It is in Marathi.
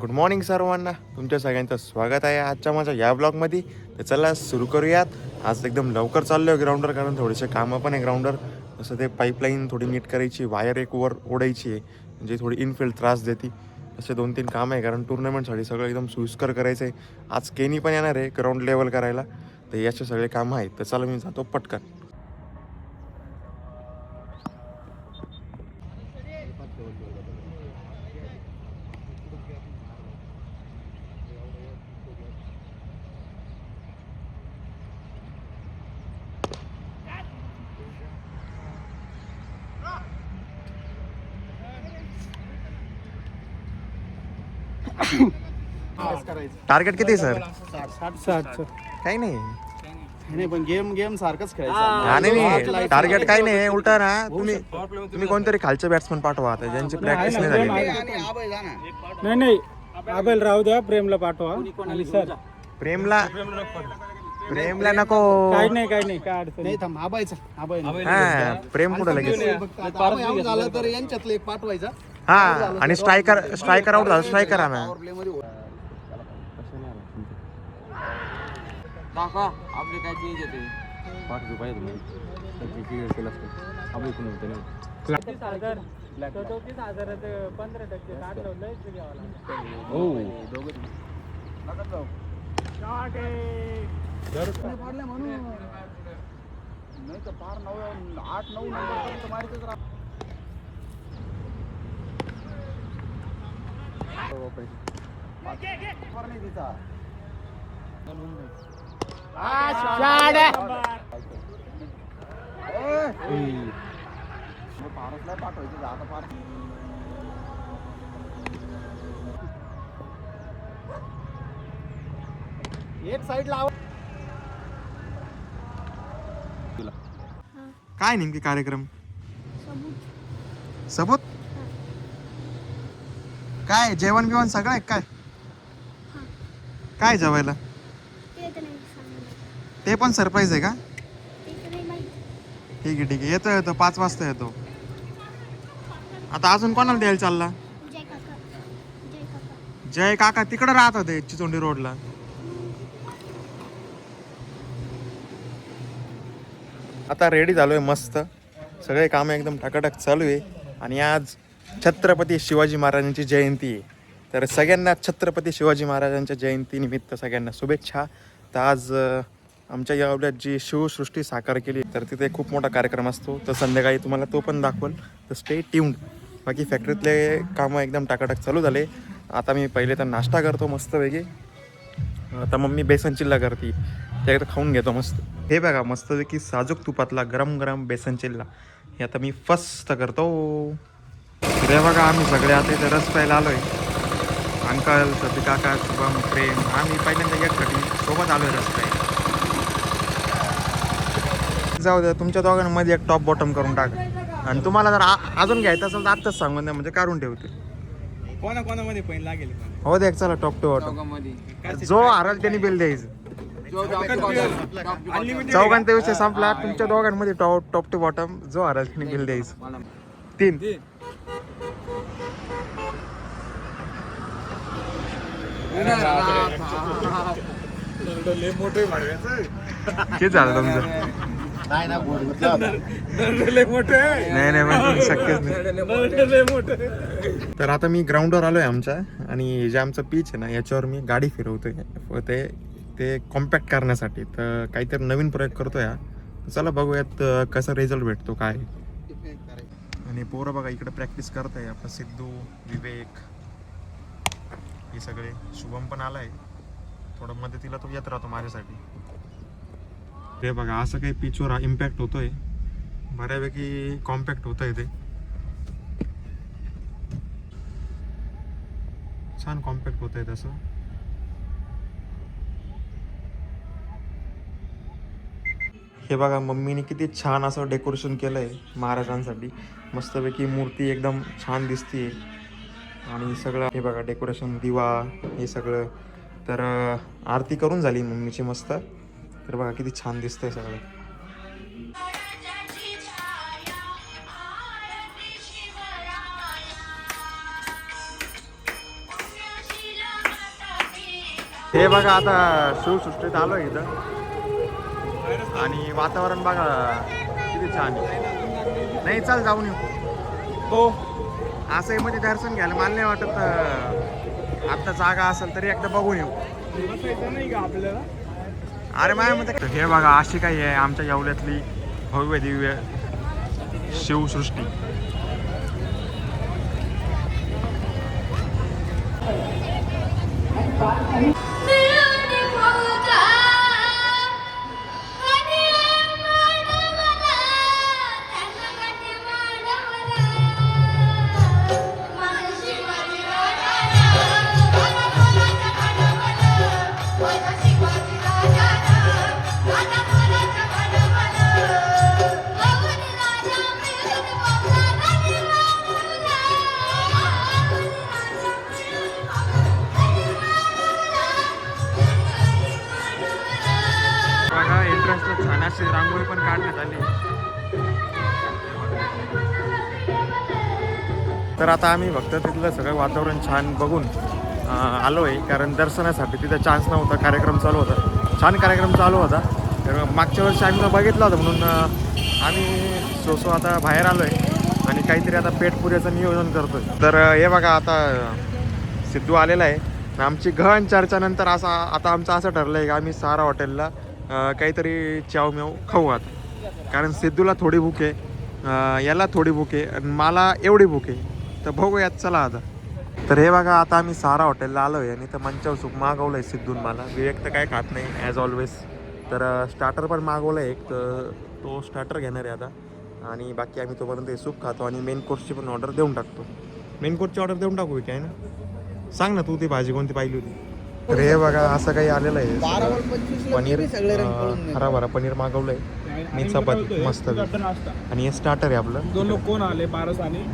गुड मॉर्निंग सर्वांना, तुमच्या सगळ्यांचं स्वागत आहे आजच्या माझ्या या ब्लॉगमध्ये. तर चला सुरू करूयात. आज एकदम लवकर चाललो आहे ग्राउंडवर, कारण थोडेसे कामं पण आहे ग्राउंडवर. जसं ते पाईपलाईन थोडी नीट करायची, वायर एक वर ओढायची आहे, म्हणजे थोडी इनफिल्ड त्रास देते. असे 2-3 कामं आहे, कारण टुर्नामेंटसाठी सगळं एकदम सोयीस्कर करायचं आहे. आज केनी पण येणार आहे ग्राउंड लेवल करायला, तर याचे सगळे कामं आहेत. तर चला मी जातो पटकन. टार्गेट किती सर? 60 काही नाही. नाही पण गेम सारखंच नाही टार्गेट काही नाही. उलटा ना, तुम्ही कोणतरी खालचे बॅट्समन पाठवा आता, ज्यांची प्रॅक्टिस नाही झाली. नाही आबेल राहू द्या, प्रेमला पाठवा. आणि सर प्रेमला नको. काही नाही काय अडचण नाही. थांब हा, प्रेम कुठं लगेच. झालं तर यांच्यातलं एक पाठवायचा. हा, आणि स्ट्रायकर आउट झाला. स्ट्रायकर आणा. काका आपले काय चेंज येते 5 रुपये तुम्ही आपले कोण होते ना 30,000 15% काढ लावलंय घ्यावं लागतं. हो पाडले म्हणून नाही तर फार 8-9 नंबर मारितच राहा. नाही तिचा पारसला पाठवायचं आता पार. एक साइड लाव. काय नेमके कार्यक्रम? सबूत काय? जेवण बिवण सगळं आहे काय? काय जेवायला? ते पण सरप्राईज आहे का? ठीक आहे येतो 5 वाजता येतो. आता अजून कोणाला द्यायला चालला? जय काका तिकडे राहत होते चिचोंडी रोडला. आता रेडी झालोय मस्त, सगळे कामं एकदम टकाटक चालू आहे. आणि आज छत्रपती शिवाजी महाराजांची जयंती आहे, तर सगळ्यांना छत्रपती शिवाजी महाराजांच्या जयंतीनिमित्त सगळ्यांना शुभेच्छा. तर आज आमच्या यावल्यात जी शिवसृष्टी साकार केली, तर तिथे खूप मोठा कार्यक्रम असतो. तर संध्याकाळी तुम्हाला तो पण दाखवल, तर स्टे ट्यून्ड. बाकी फॅक्टरीतले कामं एकदम टाकाटाक चालू झाले. आता मी पहिले तर नाश्ता करतो मस्तपैकी. आता मम्मी बेसन चिल्ला करते, ते एकदा खाऊन घेतो मस्त. हे बघा मस्तपैकी साजूक तुपातला गरम गरम बेसन चिल्ला, हे आता मी फस्त करतो. रे बघा आम्ही सगळे आता इथे रस प्यायला आलोय. अंकल, सती काका, शुभम, प्रेम, आम्ही पहिल्यांदा एकसाठी सोबत आलोय रस प्यायला. जाऊ द्या, तुमच्या दोघांमध्ये एक टॉप बॉटम करून टाका. आणि तुम्हाला जर अजून घ्यायचं असेल तर आत्ताच सांगून द्या, म्हणजे काढून ठेवते. कोणामध्ये पैन लागेल? हो द्या चला, टॉप टू बॉटम. जो हरल त्यांनी बिल द्यायचं. चौघांचा विषय संपला. तुमच्या दोघांमध्ये टॉप टू बॉटम जो हरल त्यांनी बिल द्यायचं. 3 किती झालं तुमचं? नाही शक्यच नाही. तर आता मी ग्राउंडवर आलोय आमच्या, आणि जे आमचं पिच आहे ना, याच्यावर मी गाडी फिरवतोय ते कॉम्पॅक्ट करण्यासाठी. तर काहीतरी नवीन प्रयोग करतोय हा. चला बघूयात कसा रिझल्ट भेटतो काय. आणि पोरं बघा इकडे प्रॅक्टिस करतोय. आपला सिद्धू, विवेक, हे सगळे. शुभम पण आलाय थोडं मदतीला, तो येत राहतो माझ्यासाठी. हे बघा असं काही पिचवर इम्पॅक्ट होतोय, बऱ्यापैकी कॉम्पॅक्ट होतंय ते. छान कॉम्पॅक्ट होतंय तसं. हे बघा मम्मीने किती छान असं डेकोरेशन केलंय महाराजांसाठी. मस्तपैकी मूर्ती एकदम छान दिसतीये. आणि सगळं हे बघा डेकोरेशन, दिवा, हे सगळं. तर आरती करून झाली मम्मीची मस्त. तर बघा किती छान दिसतंय सगळं. हे बघा आता शिवसृष्टीत आलो इथं आणि वातावरण बघा किती छान आहे. नाही चाल जाऊन येऊ हो असंही मध्ये दर्शन घ्यायला मला नाही वाटत आता जागा असेल तरी एकदा बघून येऊ. नाही का आपल्याला अरे माझ्या मते हे बघा अशी काही आहे आमच्या येवल्यातली भव्य दिव्य शिवसृष्टी. बघा एंट्रन्सला छान अशी रांगोळी पण काढण्यात आली. तर आता आम्ही फक्त तिथलं सगळं वातावरण छान बघून आलो आहे कारण दर्शनासाठी तिथं चान्स नव्हता. कार्यक्रम चालू होता छान कार्यक्रम चालू होता. तर मागच्या वर्षी आम्ही बघितलं होतं म्हणून आम्ही सो आता बाहेर आलो आहे आणि काहीतरी आता पेटपुऱ्याचं नियोजन करतोय. तर हे बघा आता सिद्धू आलेला आहे. आमची गहन चर्चानंतर आता आमचं असं ठरलं आहे की आम्ही सारा हॉटेलला काहीतरी चावमेव खाऊ आता. कारण सिद्धूला थोडी भूक आहे याला थोडी भूक आहे आणि मला एवढी भूक आहे. तर बघूयात चला आता. तर हे बघा आता आम्ही सारा हॉटेलला आलो आहे आणि तर मंचाव सूप मागवलं आहे सिद्धून मला. विवेक तर काय खात नाही ॲज ऑलवेज. तर स्टार्टर पण मागवलं आहे एक तर तो स्टार्टर घेणार आहे आता आणि बाकी आम्ही तोपर्यंत हे सूप खातो आणि मेन कोर्सची पण ऑर्डर देऊन टाकतो. मेन कोर्सची ऑर्डर देऊन टाकू की आहे ना. सांग ना तू ती भाजी कोणती पाहिली होती. तर हे बघा असं काही आलेलं आहे पनीर हराभरा पनीर मागवलं आहे मी चपाती मस्त आणि हे स्टार्टर आहे आपलं. दोन लोक कोण आले 12 आणि